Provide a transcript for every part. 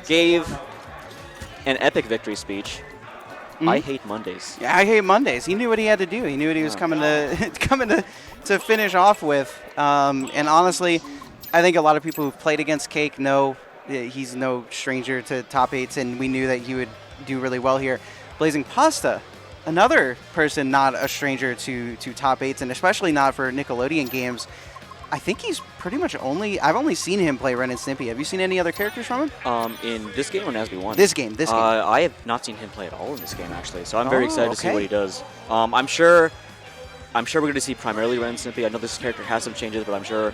gave an epic victory speech. I hate Mondays. Yeah, I hate Mondays. He knew what he had to do. He knew what he was coming to finish off with. And honestly, I think a lot of people who've played against Cake know he's no stranger to top 8s, and we knew that he would do really well here. BlazingPasta, another person not a stranger to top 8s, and especially not for Nickelodeon games. I think he's pretty much I've only seen him play Ren and Stimpy. Have you seen any other characters from him? In this game or NASB 1? This game. I have not seen him play at all in this game, actually, so I'm very excited to see what he does. I'm sure we're going to see primarily Ren and Stimpy. I know this character has some changes, but I'm sure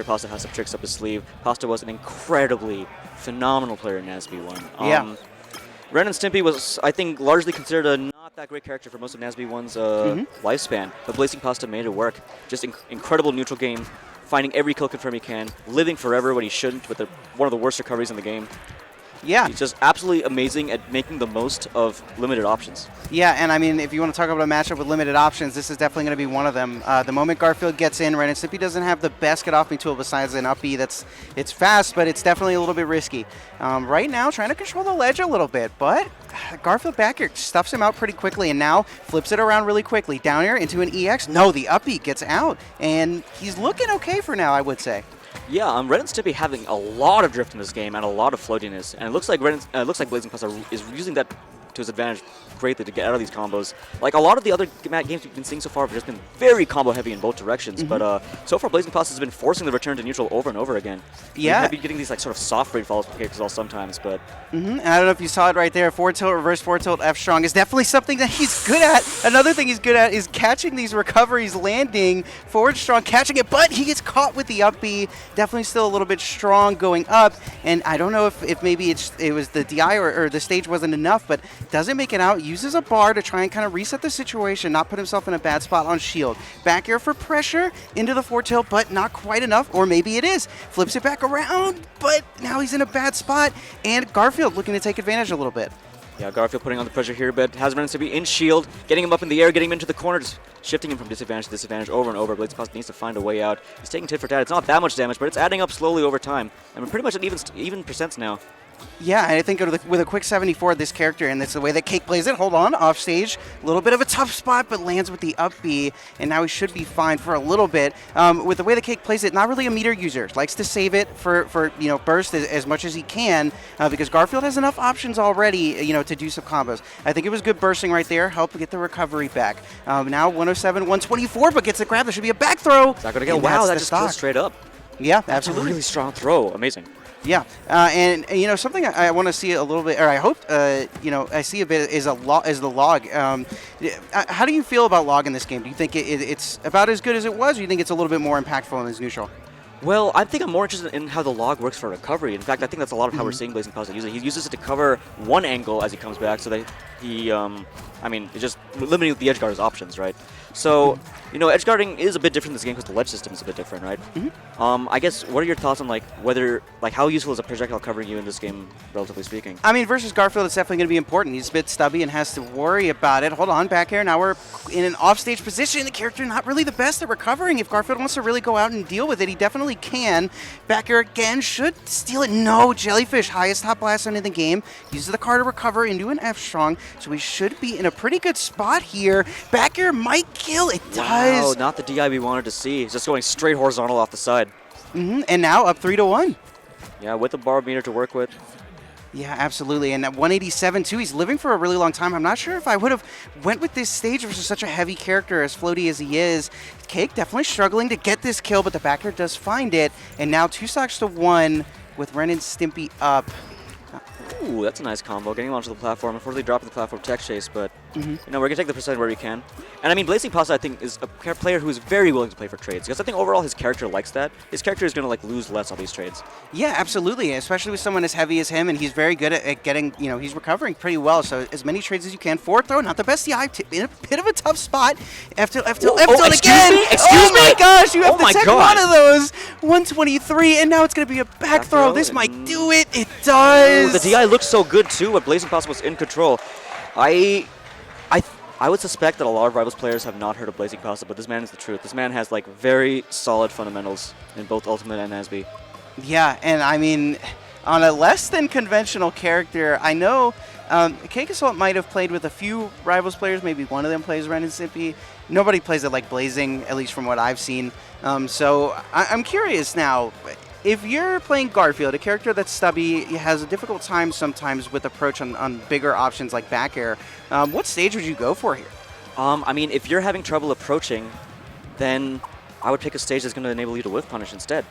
Pasta has some tricks up his sleeve. Pasta was an incredibly phenomenal player in NASB 1. Yeah. Ren and Stimpy was, I think, largely considered a not that great character for most of NASB 1's lifespan, but BlazingPasta made it work. Just incredible neutral game, finding every kill confirm he can, living forever when he shouldn't with one of the worst recoveries in the game. Yeah. He's just absolutely amazing at making the most of limited options. Yeah, and I mean, if you want to talk about a matchup with limited options, this is definitely going to be one of them. The moment Garfield gets in, Ren and Stimpy doesn't have the best get-off-me tool besides an up B. It's fast, but it's definitely a little bit risky. Right now, trying to control the ledge a little bit, but Garfield back here stuffs him out pretty quickly and now flips it around really quickly. Down here into an EX. No, the up B gets out, and he's looking okay for now, I would say. Yeah, Ren and Stimpy having a lot of drift in this game and a lot of floatiness, and it looks like BlazingPasta is using that to his advantage greatly to get out of these combos. Like a lot of the other games we've been seeing so far have just been very combo heavy in both directions, but so far BlazingPasta has been forcing the return to neutral over and over again. Yeah. We've been getting these like sort of soft rate follows from CakeAssault sometimes, but... And I don't know if you saw it right there. Forward tilt, reverse forward tilt, F strong is definitely something that he's good at. Another thing he's good at is catching these recoveries, landing, forward strong, catching it, but he gets caught with the up B. Definitely still a little bit strong going up, and I don't know if maybe it was the DI or the stage wasn't enough, but doesn't make it out, uses a bar to try and kind of reset the situation, not put himself in a bad spot on shield. Back air for pressure into the forward tilt, but not quite enough, or maybe it is. Flips it back around, but now he's in a bad spot, and Garfield looking to take advantage a little bit. Yeah, Garfield putting on the pressure here, but has Ren and Stimpy in shield, getting him up in the air, getting him into the corner, just shifting him from disadvantage to disadvantage over and over. BlazingPasta needs to find a way out. He's taking tit for tat. It's not that much damage, but it's adding up slowly over time. And we're pretty much at even percents now. Yeah, and I think with a quick 74, this character, and that's the way that Cake plays it. Hold on, off stage, a little bit of a tough spot, but lands with the up B, and now he should be fine for a little bit. With the way that Cake plays it, not really a meter user. Likes to save it for burst as much as he can, because Garfield has enough options already, to do some combos. I think it was good bursting right there, help get the recovery back. Now 107, 124, but gets the grab. There should be a back throw. It's not gonna get. Wow, that just goes straight up. Yeah, That's absolutely. a really strong throw. Amazing. Yeah, and something I want to see a little bit, or I hope I see a bit is the log. How do you feel about log in this game? Do you think it's about as good as it was, or do you think it's a little bit more impactful in his neutral? Well, I think I'm more interested in how the log works for recovery. In fact, I think that's a lot of how we're seeing BlazingPasta use it. He uses it to cover one angle as he comes back, so that he, it's just limiting the edge guard's options, right? So, edge guarding is a bit different in this game because the ledge system is a bit different, right? I guess, what are your thoughts on how useful is a projectile covering you in this game, relatively speaking? I mean, versus Garfield, it's definitely going to be important. He's a bit stubby and has to worry about it. Hold on, back here. Now we're in an offstage position. The character not really the best at recovering. If Garfield wants to really go out and deal with it, he definitely can. Back here again, should steal it. No, Jellyfish, highest top blast in the game. Uses the car to recover into an F strong, so we should be in a pretty good spot here. Back here might kill. It does. Wow, not the DI we wanted to see. He's just going straight horizontal off the side. And now up 3-1. Yeah, with the bar meter to work with. Yeah, absolutely. And at 187 too, he's living for a really long time. I'm not sure if I would have went with this stage versus such a heavy character as floaty as he is. Cake definitely struggling to get this kill, but the backer does find it. And now 2 stocks to 1 with Ren and Stimpy up. Ooh, that's a nice combo. Getting him onto the platform. Unfortunately, dropping the platform tech chase, but we're going to take the percent where we can. And I mean, BlazingPasta, I think, is a player who is very willing to play for trades, because I think overall his character likes that. His character is going to lose less on these trades. Yeah, absolutely, especially with someone as heavy as him, and he's very good at getting, he's recovering pretty well, so as many trades as you can. Forward throw, not the best DI, in a bit of a tough spot. F tilt again! Excuse me? My gosh, you have to take God. one of those! 123, and now it's going to be a back throw. This might do it. It does! Ooh, the DI looks so good too, but BlazingPasta was in control. I would suspect that a lot of Rivals players have not heard of BlazingPasta, but this man is the truth. This man has very solid fundamentals in both Ultimate and NASB. Yeah, and I mean, on a less than conventional character. I know CakeAssault might have played with a few Rivals players. Maybe one of them plays Ren and Stimpy. Nobody plays it like Blazing, at least from what I've seen. So I'm curious now. If you're playing Garfield, a character that's stubby, has a difficult time sometimes with approach on bigger options like back air, what stage would you go for here? I mean, if you're having trouble approaching, then I would pick a stage that's going to enable you to whiff punish instead.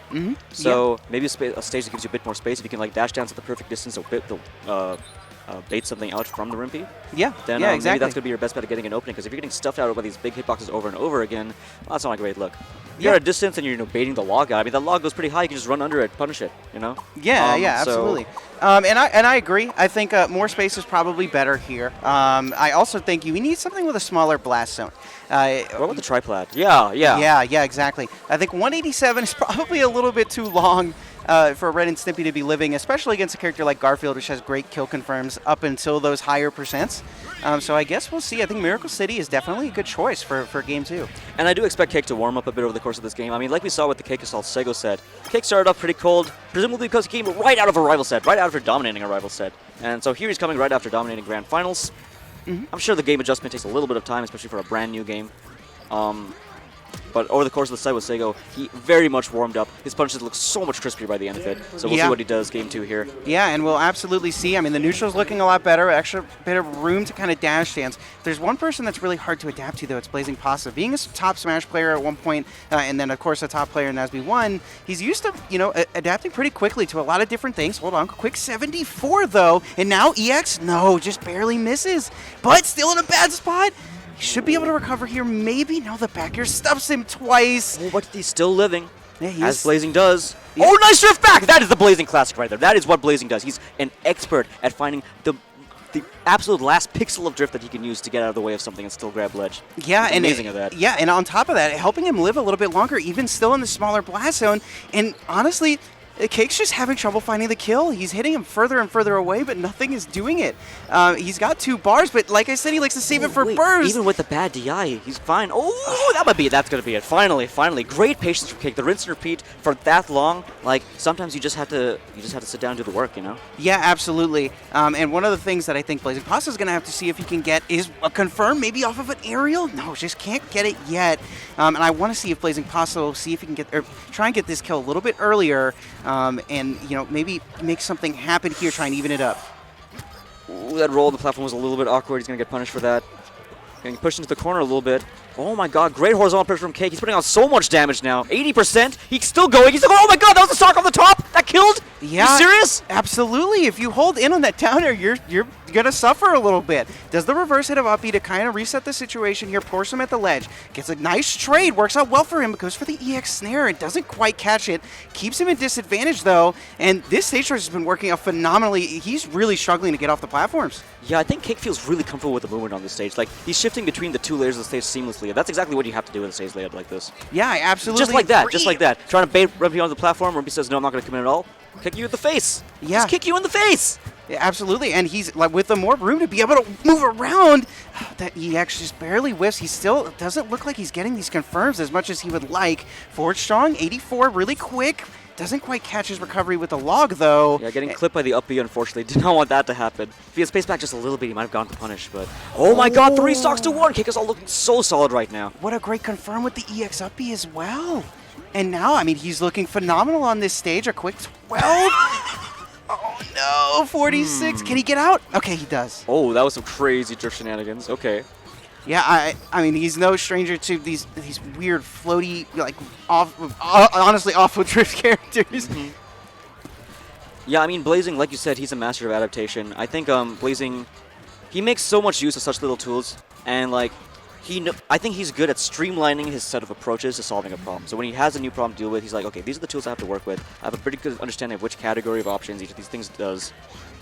So maybe a stage that gives you a bit more space. If you can like dash down to the perfect distance or bait something out from the Rimpy, then exactly. maybe that's going to be your best bet at getting an opening. Because if you're getting stuffed out by these big hitboxes over and over again, well, that's not a great look. If you're at a distance and you're baiting the log out, I mean, that log goes pretty high. You can just run under it, punish it, you know? Yeah, absolutely. And I agree. I think more space is probably better here. I also think you need something with a smaller blast zone. What about the triplat? Yeah. Exactly. I think 187 is probably a little bit too long for Ren and Stimpy to be living, especially against a character like Garfield, which has great kill confirms up until those higher percents. So I guess we'll see. I think Miracle City is definitely a good choice for Game 2. And I do expect Cake to warm up a bit over the course of this game. I mean, like we saw with the CakeAssault Sego set, Cake started off pretty cold, presumably because he came right out of a rival set, right after dominating a rival set. And so here he's coming right after dominating Grand Finals. I'm sure the game adjustment takes a little bit of time, especially for a brand new game. But over the course of the set with Sego, he very much warmed up. His punches look so much crispier by the end of it. So we'll see what he does Game 2 here. Yeah, and we'll absolutely see. I mean, the neutral's looking a lot better, extra bit of room to kind of dash dance. There's one person that's really hard to adapt to, though. It's BlazingPasta. Being a top Smash player at one point, and then, of course, a top player in NASB 1, he's used to, adapting pretty quickly to a lot of different things. Hold on, quick 74, though. And now EX, no, just barely misses. But still in a bad spot. He should be able to recover here. Maybe. No, the back air stuffs him twice. Oh, but he's still living, as Blazing does. Yeah. Oh, nice drift back! That is the Blazing classic right there. That is what Blazing does. He's an expert at finding the absolute last pixel of drift that he can use to get out of the way of something and still grab ledge. Yeah, He's amazing at that. Yeah, and on top of that, helping him live a little bit longer, even still in the smaller blast zone. And honestly, Cake's just having trouble finding the kill. He's hitting him further and further away, but nothing is doing it. He's got 2 bars, but like I said, he likes to save it for burst. Even with the bad DI, he's fine. Oh, that's going to be it. Finally. Great patience from Cake. The rinse and repeat for that long. Like, sometimes you just have to sit down and do the work, you know? Yeah, absolutely. And one of the things that I think BlazingPasta is going to have to see if he can get is a confirm, maybe off of an aerial. No, just can't get it yet. And I want to see if BlazingPasta will see if he can try and get this kill a little bit earlier. And, maybe make something happen here, try and even it up. Ooh, that roll on the platform was a little bit awkward. He's going to get punished for that. Getting pushed into the corner a little bit. Oh my god, great horizontal pressure from Cake. He's putting on so much damage now. 80%. He's still going. Oh my god, that was a stock on the top. That killed? Yeah. You serious? Absolutely. If you hold in on that down air, you're going to suffer a little bit. Does the reverse hit of up B to kind of reset the situation here, force him at the ledge. Gets a nice trade, works out well for him, goes for the EX snare. It doesn't quite catch it. Keeps him in disadvantage, though. And this stage choice has been working out phenomenally. He's really struggling to get off the platforms. Yeah, I think Cake feels really comfortable with the movement on this stage. Like, he's shifting between the 2 layers of the stage seamlessly. And that's exactly what you have to do with a stage layout like this. Yeah, I absolutely Just like that, agree. just like that. Trying to bait Rumpy onto the platform, Rumpy says, no, I'm not going to come in at all. Kick you in the face. Yeah. Just kick you in the face. Yeah, absolutely, and he's like with the more room to be able to move around. That EX just barely whiffs. He still doesn't look like he's getting these confirms as much as he would like. Forward strong, 84, really quick. Doesn't quite catch his recovery with the log, though. Yeah, getting clipped by the up B, unfortunately. Did not want that to happen. If he had spaced back just a little bit, he might have gone to punish, but... Oh my god, 3 stocks to 1! CakeAssault looking so solid right now. What a great confirm with the EX up B as well. And now, I mean, he's looking phenomenal on this stage. A quick 12. Oh no, 46. Can he get out? Okay, he does. Oh, that was some crazy drift shenanigans. Okay. Yeah, I mean, he's no stranger to these weird floaty, like, honestly awful drift characters. Yeah, I mean, Blazing, like you said, he's a master of adaptation. I think Blazing, he makes so much use of such little tools, and like, I think he's good at streamlining his set of approaches to solving a problem. So when he has a new problem to deal with, he's like, okay, these are the tools I have to work with. I have a pretty good understanding of which category of options each of these things does.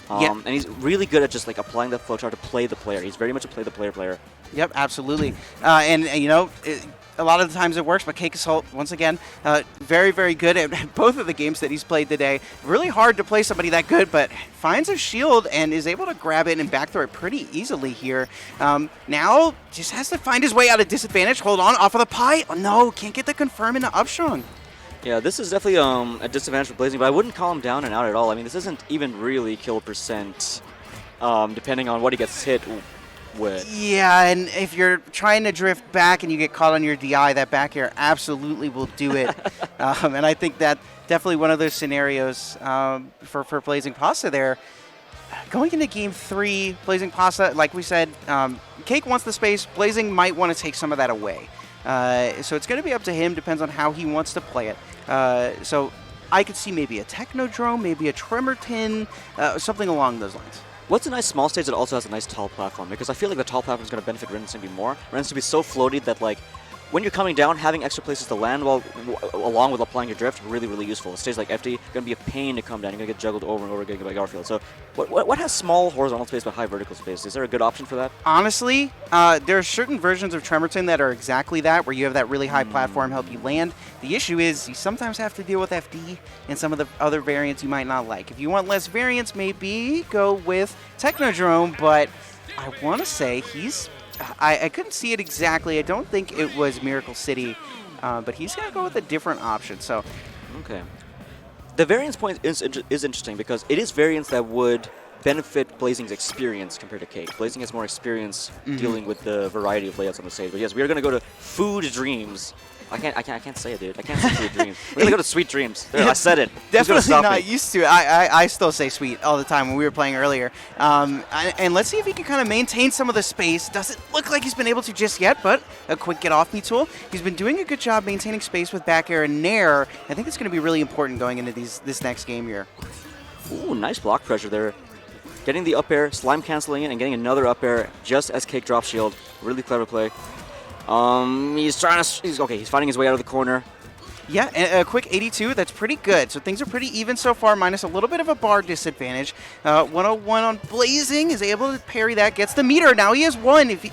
And he's really good at just like applying the flowchart to play the player. He's very much a play the player. Yep, absolutely. And you know, a lot of the times it works, but CakeAssault, once again, very, very good at both of the games that he's played today. Really hard to play somebody that good, but finds a shield and is able to grab it and backthrow it pretty easily here. Now, just has to find his way out of disadvantage. Hold on, off of the pie. Oh, no, can't get the confirm into Upstrong. Yeah, this is definitely a disadvantage for Blazing, but I wouldn't call him down and out at all. I mean, this isn't even really kill percent, depending on what he gets hit with. Yeah, and if you're trying to drift back and you get caught on your DI, that back air absolutely will do it. And I think that definitely one of those scenarios for BlazingPasta there. Going into Game 3, BlazingPasta, like we said, Cake wants the space. Blazing might want to take some of that away. So it's going to be up to him, depends on how he wants to play it. So I could see maybe a Technodrome, maybe a Tremorton, something along those lines. What's a nice small stage that also has a nice tall platform? Because I feel like the tall platform is going to benefit Ren and Stimpy more. Ren and Stimpy is so floaty that, like, when you're coming down, having extra places to land while along with applying your drift, really, really useful. Stage like FD, going to be a pain to come down. You're going to get juggled over and over again by Garfield. So what has small horizontal space but high vertical space? Is there a good option for that? Honestly, there are certain versions of Tremorton that are exactly that, where you have that really high platform help you land. The issue is you sometimes have to deal with FD and some of the other variants you might not like. If you want less variants, maybe go with Technodrome, but I want to say he's... I couldn't see it exactly. I don't think it was Miracle City, but he's going to go with a different option. So, okay. The variance point is interesting because it is variants that would benefit Blazing's experience compared to Cake. Blazing has more experience dealing with the variety of layouts on the stage. But yes, we are going to go to Food Dreams. I can't say it, dude. I can't say Sweet Dreams. We're going to go to Sweet Dreams. There, I said it. Definitely not used to it. I still say sweet all the time when we were playing earlier. And let's see if he can kind of maintain some of the space. Doesn't look like he's been able to just yet, but a quick get-off me tool. He's been doing a good job maintaining space with back air and nair. I think it's going to be really important going into this next game here. Ooh, nice block pressure there. Getting the up air, slime canceling it, and getting another up air just as Cake drops shield. Really clever play. He's finding his way out of the corner. Yeah, and a quick 82, that's pretty good. So things are pretty even so far, minus a little bit of a bar disadvantage. 101 on Blazing, is able to parry that, gets the meter. Now he has one. If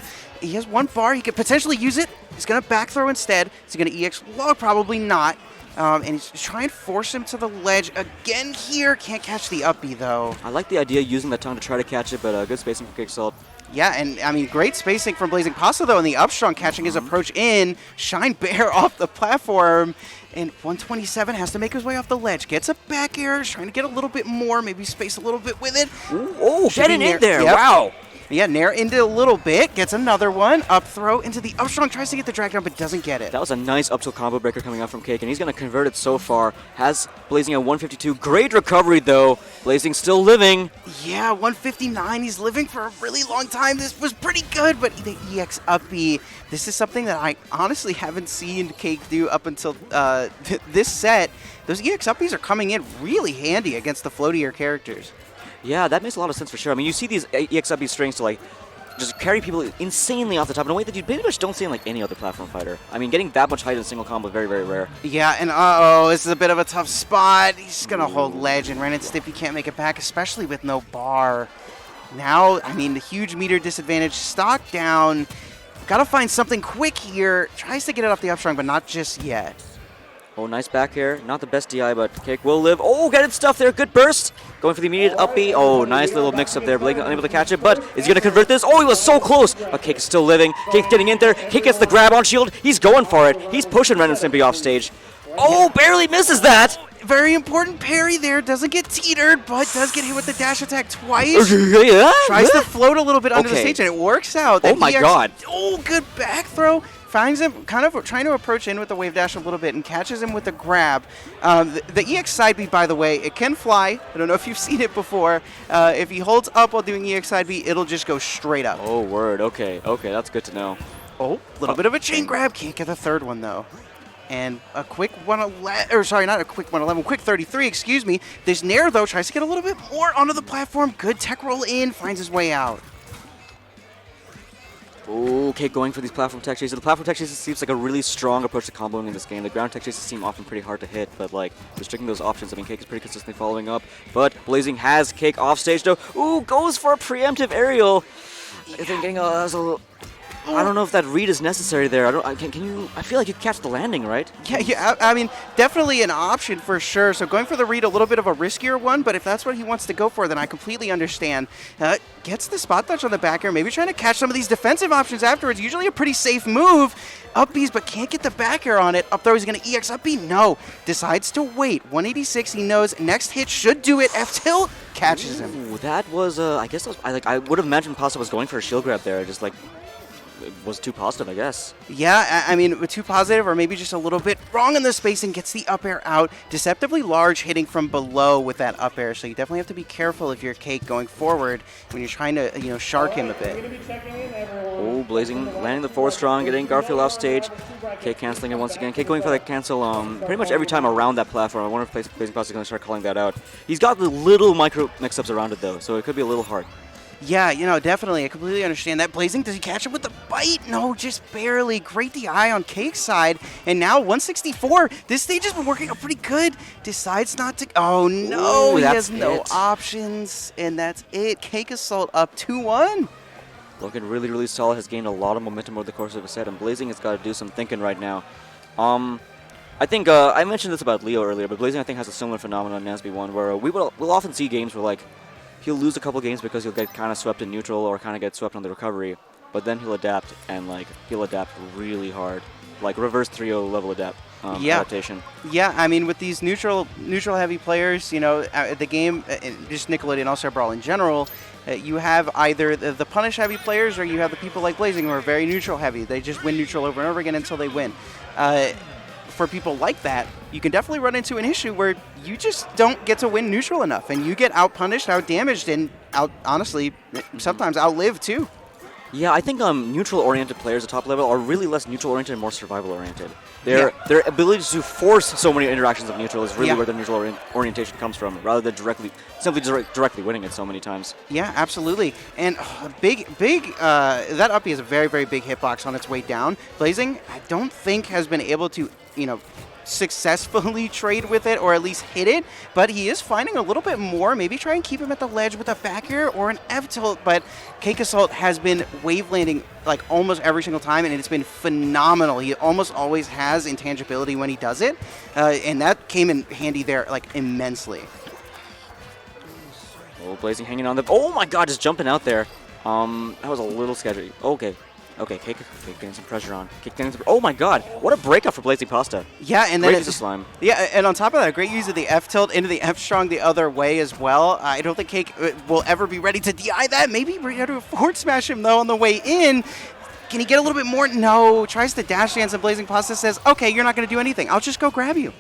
he has one bar, he could potentially use it. He's going to back throw instead. Is he going to EX log? Probably not. And he's trying to force him to the ledge again here. Can't catch the up B, though. I like the idea of using that tongue to try to catch it, but good spacing for CakeAssault. Yeah, and I mean, great spacing from BlazingPasta, though, in the up strong, catching his approach in. Shine Bear off the platform. And 127 has to make his way off the ledge. Gets a back air, trying to get a little bit more, maybe space a little bit with it. Ooh, getting in there. Yep. Wow. Yeah, nair into a little bit, gets another one. Up throw into the up strong, tries to get the drag down, but doesn't get it. That was a nice up tilt combo breaker coming out from Cake, and he's going to convert it so far. Has Blazing at 152. Great recovery, though. Blazing still living. Yeah, 159. He's living for a really long time. This was pretty good, but the EX up B, this is something that I honestly haven't seen Cake do up until this set. Those EX up Bs are coming in really handy against the floatier characters. Yeah, that makes a lot of sense for sure. I mean, you see these EXW strings to, like, just carry people insanely off the top in a way that you pretty much don't see in, like, any other platform fighter. I mean, getting that much height in a single combo is very, very rare. Yeah, and uh-oh, this is a bit of a tough spot. He's going to hold ledge, and Ren and Stimpy can't make it back, especially with no bar. Now, I mean, the huge meter disadvantage, stock down. Got to find something quick here. Tries to get it off the upstrong, but not just yet. Oh, nice back air. Not the best DI, but Cake will live. Oh, getting stuff there. Good burst. Going for the immediate up B. Oh, nice little mix-up there. Blake unable to catch it, but is he going to convert this? Oh, he was so close. But Cake is still living. Cake getting in there. Cake gets the grab on shield. He's going for it. He's pushing Ren and Stimpy off stage. Oh, barely misses that. Very important parry there. Doesn't get teetered, but does get hit with the dash attack twice. Yeah. Tries to float a little bit under the stage, and it works out. Oh, my God. Oh, good back throw. Finds him kind of trying to approach in with the wave dash a little bit and catches him with the grab. The EX side B, by the way, it can fly. I don't know if you've seen it before. If he holds up while doing EX side B, it'll just go straight up. Oh, word. Okay, that's good to know. Oh, a little bit of a chain grab. Can't get the third one, though. And a quick 111, or sorry, not a quick 111, quick 33, excuse me. This nair, though, tries to get a little bit more onto the platform. Good tech roll in, finds his way out. Okay, going for these platform tech chases. The platform tech chases seems like a really strong approach to comboing in this game. The ground tech chases seem often pretty hard to hit, but like restricting those options, I mean, Cake is pretty consistently following up. But Blazing has Cake off stage though. Ooh, goes for a preemptive aerial. I think getting a I don't know if that read is necessary there. Can you? I feel like you catch the landing, right? Yeah. I mean, definitely an option for sure. So going for the read, a little bit of a riskier one, but if that's what he wants to go for, then I completely understand. Gets the spot touch on the back air, maybe trying to catch some of these defensive options afterwards. Usually a pretty safe move. Up B's, but can't get the back air on it. Up throw, he's going to EX up B. No. Decides to wait. 186, he knows. Next hit should do it. F tilt catches him. Ooh, that was, I guess, I would have imagined Pasta was going for a shield grab there. Just like, it was too positive, I guess. Yeah, I mean, too positive or maybe just a little bit wrong in the spacing. Gets the up air out. Deceptively large hitting from below with that up air. So you definitely have to be careful if you're Cake going forward when you're trying to, shark him a bit. Oh, Blazing landing the forward strong, getting Garfield off stage. Cake canceling it once again. Cake going for that cancel pretty much every time around that platform. I wonder if BlazingPasta is going to start calling that out. He's got the little micro mix-ups around it, though, so it could be a little hard. Yeah, definitely. I completely understand that. Blazing, does he catch him with the bite? No, just barely. Great DI on Cake's side. And now 164. This stage has been working out pretty good. Decides not to. Oh, no. Ooh, he has no options. And that's it. CakeAssault up 2-1. Looking really, really solid. Has gained a lot of momentum over the course of a set. And Blazing has got to do some thinking right now. I think I mentioned this about Leo earlier, but Blazing, I think, has a similar phenomenon in NASB 1 where we'll often see games where, like, he'll lose a couple games because he'll get kind of swept in neutral or kind of get swept on the recovery, but then he'll adapt, and like he'll adapt really hard, like reverse 3-0 level adaptation. Yeah, I mean, with these neutral heavy players, the game, just Nickelodeon, All-Star Brawl in general, you have either the punish heavy players or you have the people like Blazing who are very neutral heavy. They just win neutral over and over again until they win. For people like that, you can definitely run into an issue where you just don't get to win neutral enough, and you get out-punished, out-damaged, and honestly, sometimes outlived too. Yeah, I think neutral-oriented players at top level are really less neutral-oriented and more survival-oriented. Their ability to force so many interactions of neutral is really where the neutral orientation comes from, rather than directly winning it so many times. Yeah, absolutely. And that uppie is a very, very big hitbox on its way down. Blazing, I don't think has been able to, successfully trade with it or at least hit it, but he is finding a little bit more. Maybe try and keep him at the ledge with a back air or an F tilt, but CakeAssault has been wave landing like almost every single time, and it's been phenomenal. He almost always has intangibility when he does it, and that came in handy there like immensely. Oh, Blazing hanging on the... Oh my god, just jumping out there. That was a little sketchy. Okay, Cake getting some pressure on. Cake getting some... Oh my god, what a breakup for BlazingPasta. Yeah, and then great use of slime. Yeah, and on top of that, a great use of the F tilt into the F strong the other way as well. I don't think Cake will ever be ready to DI that. Maybe we're going to forward smash him though on the way in. Can he get a little bit more? No. Tries to dash dance, and BlazingPasta says, okay, you're not going to do anything. I'll just go grab you.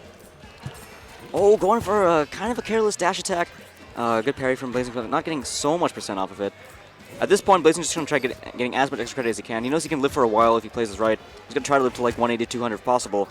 Oh, going for kind of a careless dash attack. Good parry from BlazingPasta, not getting so much % off of it. At this point, Blazing's just going to try getting as much extra credit as he can. He knows he can live for a while if he plays this right. He's going to try to live to like 180, 200 if possible.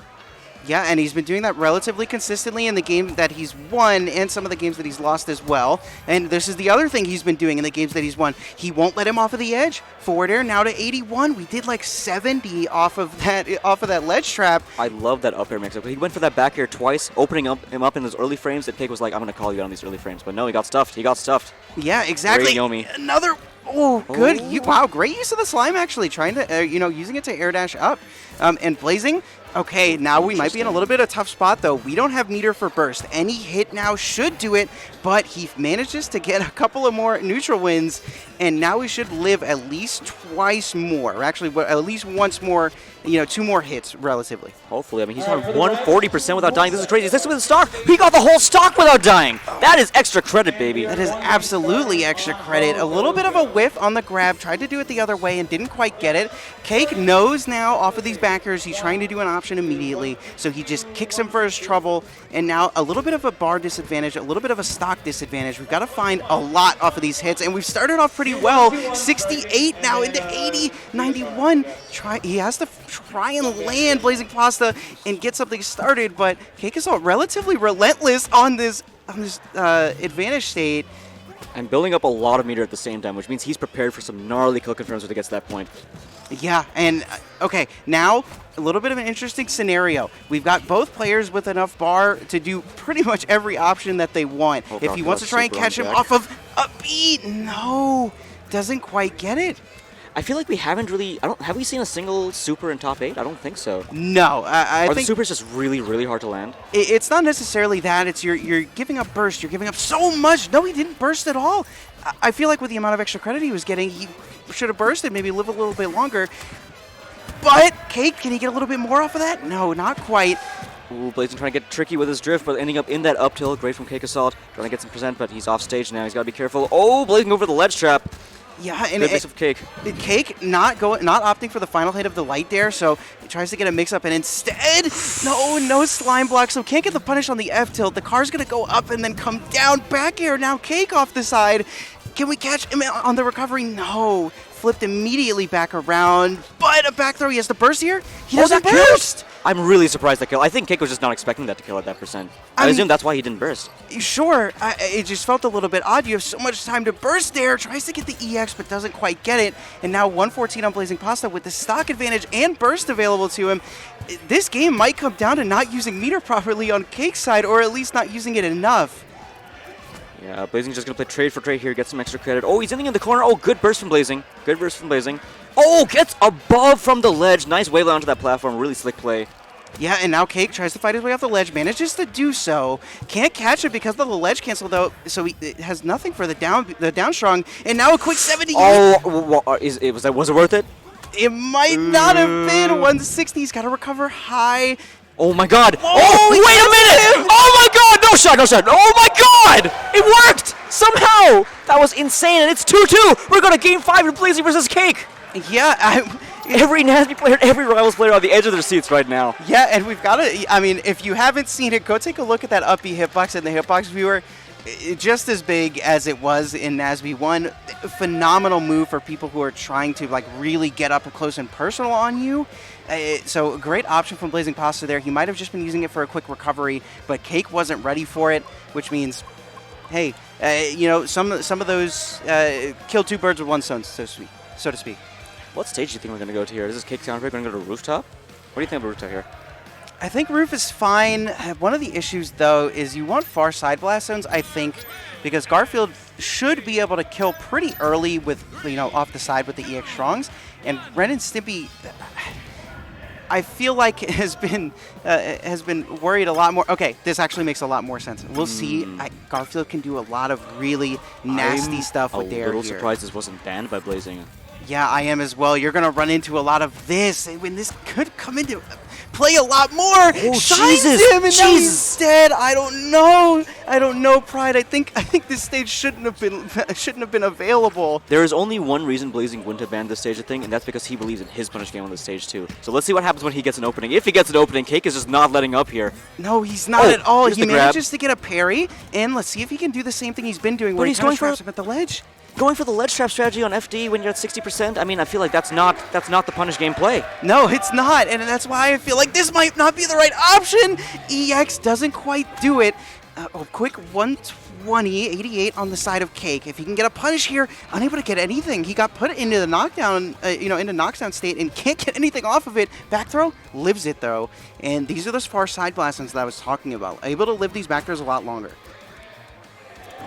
Yeah, and he's been doing that relatively consistently in the game that he's won and some of the games that he's lost as well. And this is the other thing he's been doing in the games that he's won. He won't let him off of the edge. Forward air now to 81. We did like 70 off of that ledge trap. I love that up air mix-up. He went for that back air twice, opening him up in those early frames that Cake was like, I'm going to call you out on these early frames. But no, he got stuffed. He got stuffed. Yeah, exactly. Great Yomi. Another... Oh, good. Wow, great use of the slime, actually. Trying to, using it to air dash up. And Blazing, okay, now we might be in a little bit of a tough spot, though. We don't have meter for burst. Any hit now should do it, but he manages to get a couple of more neutral wins, and now we should live at least twice more. Or actually, at least once more, 2 more hits, relatively. Hopefully. I mean, he's on 140% without dying. This is crazy. Is this with the stock? He got the whole stock without dying. That is extra credit, baby. That is absolutely extra credit. A little bit of a whiff on the grab. Tried to do it the other way and didn't quite get it. Cake knows now off of these backers he's trying to do an option immediately, so he just kicks him for his trouble, and now a little bit of a bar disadvantage, a little bit of a stock disadvantage. We've got to find a lot off of these hits, and we've started off pretty well. 68 now into 80, 91. He has to try and land BlazingPasta and get something started, but CakeAssault relatively relentless on this advantage state. And building up a lot of meter at the same time, which means he's prepared for some gnarly kill confirms when it gets to that point. Yeah, and okay, now a little bit of an interesting scenario. We've got both players with enough bar to do pretty much every option that they want. If he wants to try and catch him off of a beat, no, doesn't quite get it. I feel like we haven't really. Have we seen a single super in top 8? I don't think so. No, I Are think the supers just really, really hard to land? it's not necessarily that. It's you're giving up burst. You're giving up so much. No, he didn't burst at all. I feel like with the amount of extra credit he was getting, he should have bursted, maybe live a little bit longer. But Cake, can he get a little bit more off of that? No, not quite. Ooh, Blazing trying to get tricky with his drift, but ending up in that up tilt. Great from CakeAssault. Trying to get some percent, but he's off stage now. He's got to be careful. Oh, Blazing over the ledge trap. Yeah, and Good mix of Cake. Cake not opting for the final hit of the light dare, so he tries to get a mix-up, and instead, no slime block, so can't get the punish on the F tilt. The car's going to go up and then come down. Back air now, Cake off the side. Can we catch him on the recovery? No. Flipped immediately back around, but a back throw. He has to burst here. He doesn't burst. I'm really surprised that kill. I think Cake was just not expecting that to kill at that percent. I assume that's why he didn't burst. Sure. It just felt a little bit odd. You have so much time to burst there. Tries to get the EX, but doesn't quite get it. And now 114 on BlazingPasta with the stock advantage and burst available to him. This game might come down to not using meter properly on Cake's side, or at least not using it enough. Yeah, Blazing's just going to play trade for trade here, get some extra credit. Oh, he's ending in the corner. Oh, good burst from Blazing. Good burst from Blazing. Oh, gets above from the ledge. Nice wave onto that platform. Really slick play. Yeah, and now Cake tries to fight his way off the ledge, manages to do so. Can't catch it because of the ledge cancel, though, so he has nothing for the down strong. And now a quick 70. Oh, was it worth it? It might not have been. 160. He's got to recover high. Oh my god! Oh, wait a minute! Oh my god! No shot, no shot! Oh my god! It worked! Somehow! That was insane, and it's 2-2! We're going to game 5 in Blazing versus Cake! Yeah, every NASB player, every Rivals player on the edge of their seats right now. Yeah, and we've got to, I mean, if you haven't seen it, go take a look at that up B hitbox in the hitbox viewer. Just as big as it was in NASB 1. Phenomenal move for people who are trying to like really get up close and personal on you. So a great option from BlazingPasta there. He might have just been using it for a quick recovery, but Cake wasn't ready for it, which means, hey, you know, some of those kill two birds with one stone, so to speak. What stage do you think we're going to go to here? Is this Cake counterpick going to go to Rooftop? What do you think of Rooftop here? I think Roof is fine. One of the issues, though, is you want far side blast zones, I think, because Garfield should be able to kill pretty early with, you know, off the side with the EX Strongs. And Ren and Stimpy, I feel like has been worried a lot more. Okay, this actually makes a lot more sense. We'll see. Garfield can do a lot of really nasty stuff with Dare here. I'm a little surprised this wasn't banned by Blazing. Yeah, I am as well. You're going to run into a lot of this. When this could come into play a lot more. Oh, Shines him, and now he's dead. I don't know, Pride. I think this stage shouldn't have been available. There is only one reason Blazing wouldn't have banned this stage, I think, and that's because he believes in his punish game on this stage too. So let's see what happens when he gets an opening. If he gets an opening, Cake is just not letting up here. No, he's not at all. He manages to get a parry, and let's see if he can do the same thing he's been doing where he's going for him at the ledge. Going for the ledge trap strategy on FD when you're at 60%, I mean, I feel like that's not the punish game play. No, it's not, and that's why I feel like this might not be the right option. EX doesn't quite do it. Quick 120, 88 on the side of Cake. If he can get a punish here, unable to get anything. He got put into the knockdown, into knockdown state and can't get anything off of it. Back throw, lives it though. And these are those far side blasts that I was talking about. Able to live these back throws a lot longer.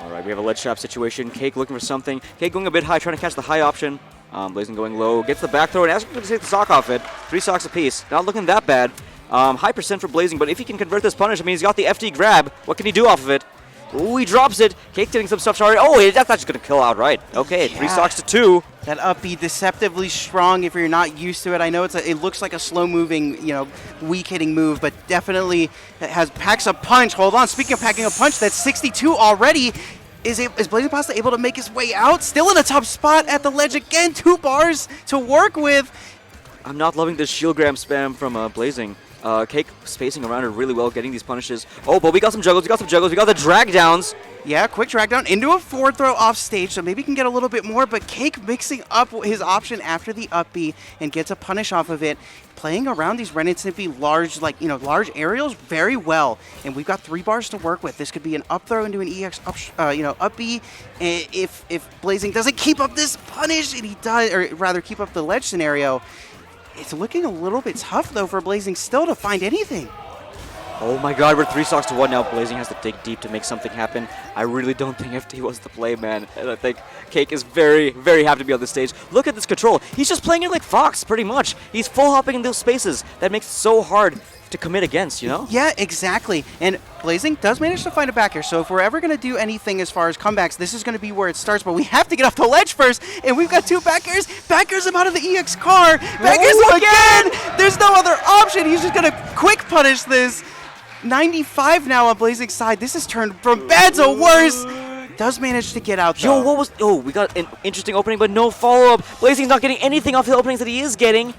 All right, we have a ledge trap situation. Cake looking for something. Cake going a bit high, trying to catch the high option. Blazing going low, gets the back throw and asks him to take the sock off it. 3 socks apiece. Not looking that bad. High percent for Blazing, but if he can convert this punish, I mean, he's got the FD grab. What can he do off of it? Ooh, he drops it. Cake getting some stuff started. Oh, that's not just going to kill outright. Okay, yeah. 3 stocks to 2. That up B deceptively strong if you're not used to it. I know it looks like a slow-moving, weak-hitting move, but definitely packs a punch. Hold on, speaking of packing a punch, that's 62 already. Is BlazingPasta able to make his way out? Still in a tough spot at the ledge again. 2 bars to work with. I'm not loving this shield grab spam from Blazing. Cake spacing around it really well, getting these punishes. Oh, but we got some juggles, we got the drag downs. Yeah, quick drag down into a forward throw off stage, so maybe he can get a little bit more, but Cake mixing up his option after the up B and gets a punish off of it. Playing around these Ren and Stimpy large aerials very well, and we've got 3 bars to work with. This could be an up throw into an EX up B. If Blazing doesn't keep up this punish, and he does, or rather keep up the ledge scenario, it's looking a little bit tough though for Blazing still to find anything. Oh my god, we're 3 stocks to 1 now. Blazing has to dig deep to make something happen. I really don't think FT was the play, man. And I think Cake is very, very happy to be on this stage. Look at this control. He's just playing it like Fox, pretty much. He's full hopping in those spaces. That makes it so hard to commit against, you know? Yeah, exactly. And Blazing does manage to find a back air, so if we're ever going to do anything as far as comebacks, this is going to be where it starts, but we have to get off the ledge first, and we've got 2 back airs. Back airs him out of the EX car. Back airs him again! There's no other option. He's just going to quick punish this. 95 now on Blazing's side. This has turned from bad to worse. Does manage to get out, though. Yo, what was... Oh, we got an interesting opening, but no follow-up. Blazing's not getting anything off the openings that he is getting.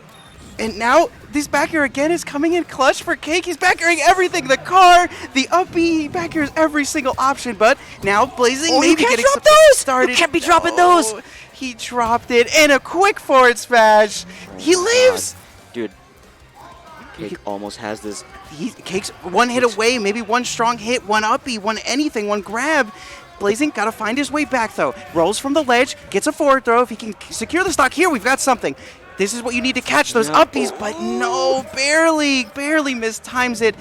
And now this back air again is coming in clutch for Cake. He's back airing everything. The car, the up B, back airs every single option. But now Blazing maybe getting something started. You can't be dropping those. He dropped it. And a quick forward smash. He lives. Dude, Cake almost has this. Cake's one hit away. Maybe one strong hit, one up B, one anything, one grab. Blazing got to find his way back, though. Rolls from the ledge, gets a forward throw. If he can secure the stock here, we've got something. This is what you need to catch those uppies, but no, barely mistimes it.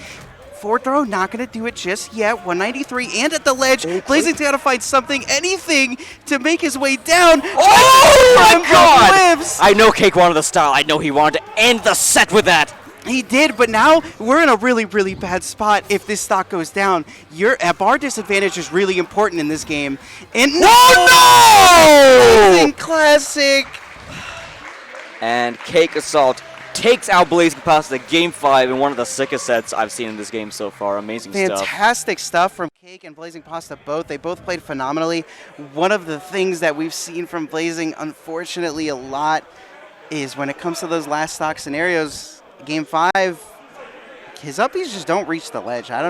Forward throw, not going to do it just yet. 193 and at the ledge. Blazing's got to find something, anything to make his way down. Oh my god! I know Cake wanted the style. I know he wanted to end the set with that. He did, but now we're in a really, really bad spot if this stock goes down. Your bar disadvantage is really important in this game. And no! Classic. And CakeAssault takes out BlazingPasta Game 5 in one of the sickest sets I've seen in this game so far. Amazing stuff. Fantastic stuff from Cake and BlazingPasta both. They both played phenomenally. One of the things that we've seen from Blazing, unfortunately, a lot is when it comes to those last stock scenarios, Game 5, his uppies just don't reach the ledge. I don't